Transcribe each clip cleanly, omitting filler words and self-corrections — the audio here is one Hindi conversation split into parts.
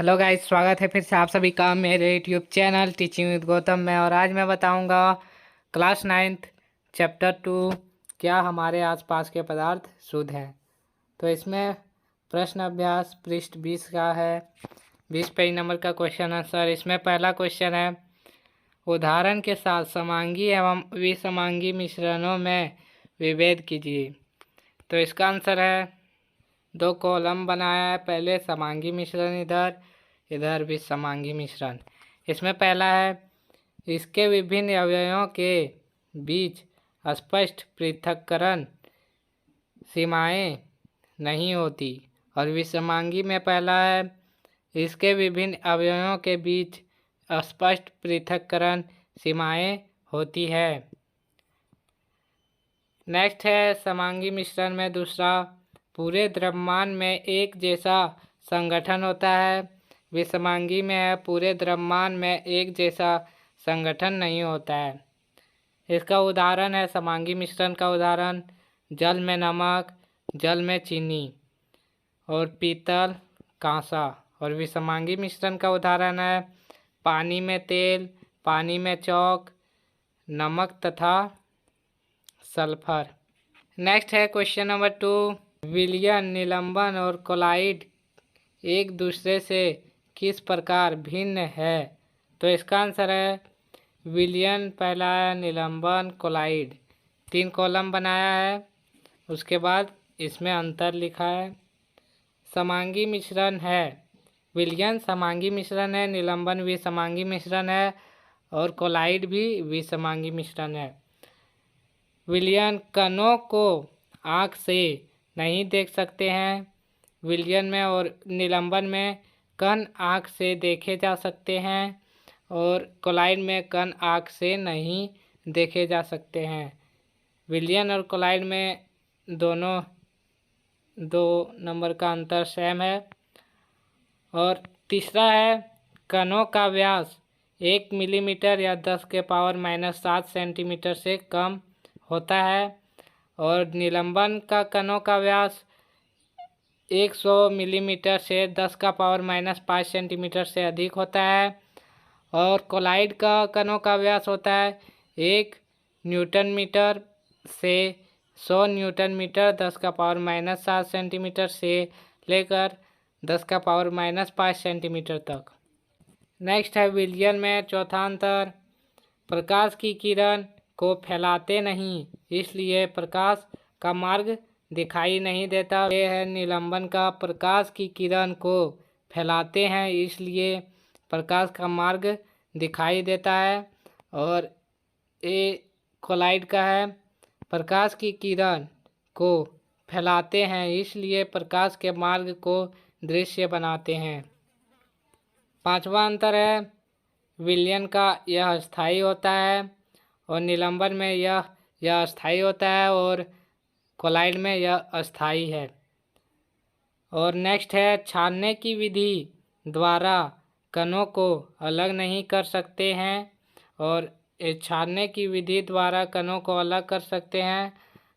हेलो गाइस, स्वागत है फिर से आप सभी का मेरे YouTube channel teaching with Gautam में। और आज मैं बताऊंगा क्लास 9th चैप्टर 2 क्या हमारे आसपास के पदार्थ शुद्ध हैं। तो इसमें प्रश्न अभ्यास पृष्ठ 20 का है, 20 पेज नंबर का क्वेश्चन आंसर। इसमें पहला क्वेश्चन है, उदाहरण के साथ समांगी एवं विसमांगी मिश्रणों में विभेद कीजिए। तो इसका आंसर है, दो कॉलम बनाया है, पहले समांगी मिश्रण इधर भी समांगी मिश्रण। इसमें पहला है, इसके विभिन्न अवयवों के बीच स्पष्ट पृथक्करण सीमाएं नहीं होती। और विसमांगी में पहला है, इसके विभिन्न अवयवों के बीच स्पष्ट पृथक्करण सीमाएं होती है। नेक्स्ट है समांगी मिश्रण में दूसरा, पूरे द्रव्यमान में एक जैसा संगठन होता है। विसमांगी में है, पूरे द्रव्यमान में एक जैसा संगठन नहीं होता है। इसका उदाहरण है, समांगी मिश्रण का उदाहरण, जल में नमक, जल में चीनी और पीतल, कांसा। और विसमांगी मिश्रण का उदाहरण है, पानी में तेल, पानी में चौक, नमक तथा सल्फर। नेक्स्ट है क्वेश्चन नंबर 2, विलयन, निलंबन और कोलाइड एक दूसरे से किस प्रकार भिन्न है। तो इसका आंसर है, विलयन पहला है, निलंबन, कोलाइड। 3 कॉलम बनाया है, उसके बाद इसमें अंतर लिखा है। समांगी मिश्रण है, विलयन समांगी मिश्रण है, निलंबन भी समांगी मिश्रण है और कोलाइड भी विसमांगी मिश्रण है। विलयन कणों को आँख से नहीं देख सकते हैं विलयन में, और निलंबन में कण आँख से देखे जा सकते हैं और कोलाइड में कण आँख से नहीं देखे जा सकते हैं। विलयन और कोलाइड में दोनों 2 नंबर का अंतर सेम है। और तीसरा है, कणों का व्यास 1 मिलीमीटर या 10⁻⁻7 सेंटीमीटर से कम होता है। और निलंबन का कणों का व्यास 100 मिलीमीटर से 10⁻⁻5 सेंटीमीटर से अधिक होता है। और कोलाइड का कणों का व्यास होता है 1 न्यूटन मीटर से 100 न्यूटन मीटर, 10⁻⁻7 सेंटीमीटर से लेकर 10⁻⁻5 सेंटीमीटर तक। नेक्स्ट है विलयन में चौथा अंतर, प्रकाश की किरण को फैलाते नहीं, इसलिए प्रकाश का मार्ग दिखाई नहीं देता। ये है निलंबन का, प्रकाश की किरण को फैलाते हैं इसलिए प्रकाश का मार्ग दिखाई देता है। और ये कोलाइड का है, प्रकाश की किरण को फैलाते हैं इसलिए प्रकाश के मार्ग को दृश्य बनाते हैं। पांचवा अंतर है, विलयन का यह स्थायी होता है और निलंबन में यह अस्थायी होता है और कोलाइड में यह अस्थायी है। और नेक्स्ट है, छानने की विधि द्वारा कणों को अलग नहीं कर सकते हैं। और छानने की विधि द्वारा कणों को अलग कर सकते हैं,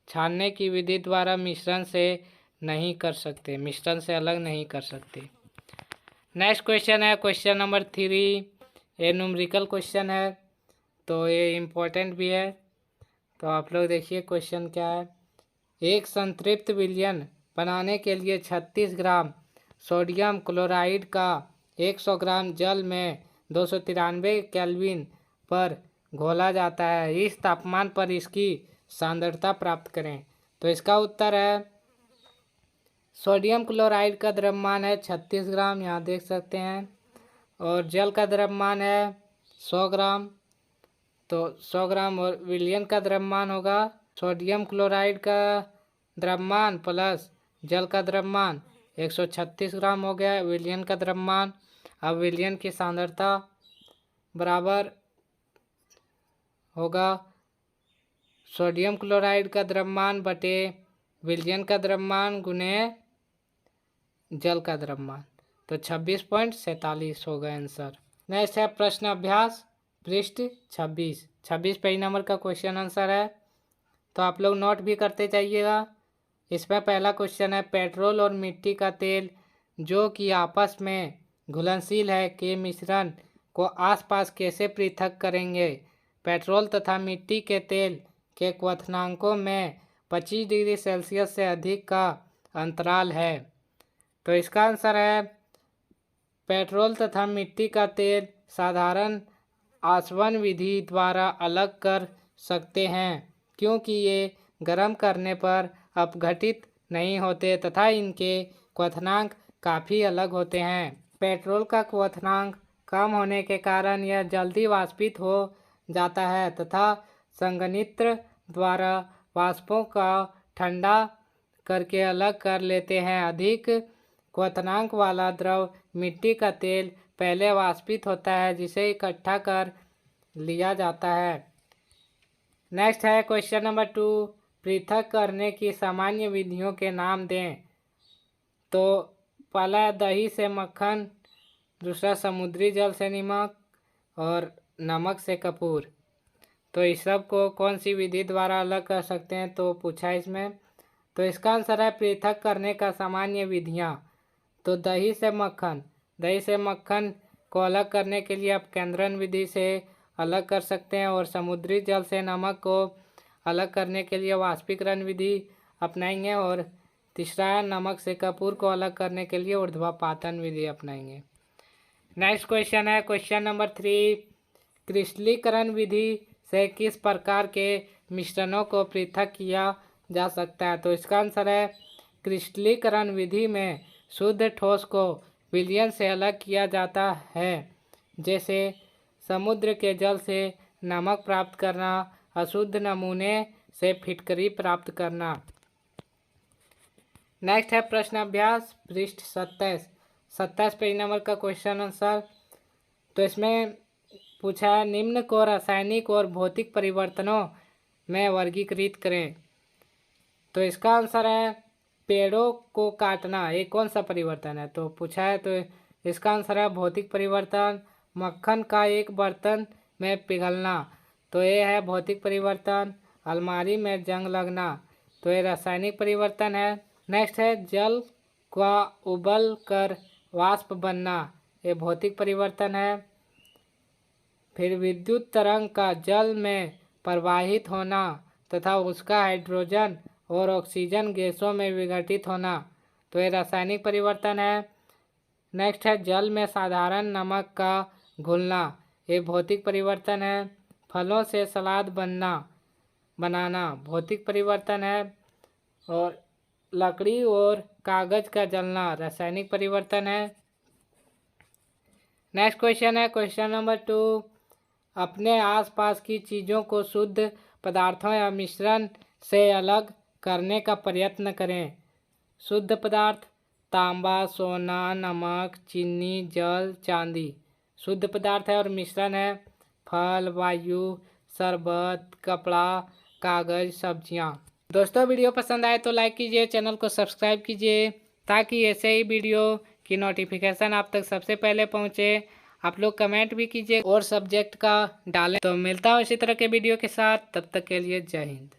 छानने की विधि द्वारा मिश्रण से नहीं कर सकते, मिश्रण से अलग नहीं कर सकते। नेक्स्ट क्वेश्चन है क्वेश्चन नंबर 3, ये न्यूमेरिकल क्वेश्चन है तो ये इम्पोर्टेंट भी है। तो आप लोग देखिए क्वेश्चन क्या है। एक संतृप्त विलयन बनाने के लिए 36 ग्राम सोडियम क्लोराइड का 100 ग्राम जल में 293 केल्विन पर घोला जाता है। इस तापमान पर इसकी सांद्रता प्राप्त करें। तो इसका उत्तर है, सोडियम क्लोराइड का द्रव्यमान है 36 ग्राम, यहाँ देख सकते हैं, और जल का द्रव्यमान है 100 ग्राम। तो 100 ग्राम और विलयन का द्रव्यमान होगा, सोडियम क्लोराइड का द्रव्यमान प्लस जल का द्रव्यमान 136 ग्राम हो गया विलयन का द्रव्यमान। अब विलयन की सांद्रता बराबर होगा सोडियम क्लोराइड का द्रव्यमान बटे विलयन का द्रव्यमान गुने जल का द्रव्यमान, तो 26.47 होगा आंसर। नेक्स्ट है प्रश्न अभ्यास पृष्ठ 26 पेज नंबर का क्वेश्चन आंसर है, तो आप लोग नोट भी करते जाइएगा। इसमें पहला क्वेश्चन है, पेट्रोल और मिट्टी का तेल जो कि आपस में घुलनशील है के मिश्रण को आसपास कैसे पृथक करेंगे? पेट्रोल तथा मिट्टी के तेल के क्वथनांकों में 25 डिग्री सेल्सियस से अधिक का अंतराल है। तो इसका आंसर है पेट्रोल तथा मिट्टी का तेल साधारण आसवन विधि द्वारा अलग कर सकते हैं, क्योंकि ये गर्म करने पर अपघटित नहीं होते तथा इनके क्वथनांक काफ़ी अलग होते हैं। पेट्रोल का क्वथनांक कम होने के कारण यह जल्दी वाष्पित हो जाता है तथा संघनित्र द्वारा वाष्पों का ठंडा करके अलग कर लेते हैं। अधिक क्वथनांक वाला द्रव मिट्टी का तेल पहले वाष्पित होता है, जिसे इकट्ठा कर लिया जाता है। नेक्स्ट है क्वेश्चन नंबर 2, पृथक करने की सामान्य विधियों के नाम दें। तो पहला दही से मक्खन, दूसरा समुद्री जल से नमक और नमक से कपूर। तो इस सब को कौन सी विधि द्वारा अलग कर सकते हैं, तो पूछा इसमें। तो इसका आंसर है पृथक करने का सामान्य विधियाँ। तो दही से मक्खन को अलग करने के लिए आप केंद्रन विधि से अलग कर सकते हैं, और समुद्री जल से नमक को अलग करने के लिए वाष्पीकरण विधि अपनाएंगे, और तीसरा नमक से कपूर को अलग करने के लिए ऊर्ध्वपातन विधि अपनाएंगे। नेक्स्ट क्वेश्चन है क्वेश्चन नंबर 3, क्रिस्टलीकरण विधि से किस प्रकार के मिश्रणों को पृथक किया जा सकता है? तो इसका आंसर है क्रिस्टलीकरण विधि में शुद्ध ठोस को विलयन से अलग किया जाता है, जैसे समुद्र के जल से नमक प्राप्त करना, अशुद्ध नमूने से फिटकरी प्राप्त करना। नेक्स्ट है प्रश्न अभ्यास पृष्ठ 27 पेज नंबर का क्वेश्चन आंसर। तो इसमें पूछा है निम्न को रासायनिक और भौतिक परिवर्तनों में वर्गीकृत करें। तो इसका आंसर है पेड़ों को काटना, ये कौन सा परिवर्तन है? तो पूछा है, तो इसका आंसर है भौतिक परिवर्तन। मक्खन का एक बर्तन में पिघलना, तो ये है भौतिक परिवर्तन। अलमारी में जंग लगना, तो ये रासायनिक परिवर्तन है। नेक्स्ट है जल का उबल कर वाष्प बनना, ये भौतिक परिवर्तन है। फिर विद्युत तरंग का जल में प्रवाहित होना तथा उसका हाइड्रोजन और ऑक्सीजन गैसों में विघटित होना, तो ये रासायनिक परिवर्तन है। नेक्स्ट है जल में साधारण नमक का घुलना, ये भौतिक परिवर्तन है। फलों से सलाद बनाना भौतिक परिवर्तन है। और लकड़ी और कागज का जलना रासायनिक परिवर्तन है। नेक्स्ट क्वेश्चन है क्वेश्चन नंबर 2, अपने आसपास की चीज़ों को शुद्ध पदार्थों या मिश्रण से अलग करने का प्रयत्न करें। शुद्ध पदार्थ तांबा, सोना, नमक, चीनी, जल, चांदी शुद्ध पदार्थ है, और मिश्रण है फल, वायु, शरबत, कपड़ा, कागज, सब्जियां। दोस्तों वीडियो पसंद आए तो लाइक कीजिए, चैनल को सब्सक्राइब कीजिए, ताकि ऐसे ही वीडियो की नोटिफिकेशन आप तक सबसे पहले पहुंचे। आप लोग कमेंट भी कीजिए और सब्जेक्ट का डालें। तो मिलता हूँ इसी तरह के वीडियो के साथ, तब तक के लिए जय हिंद।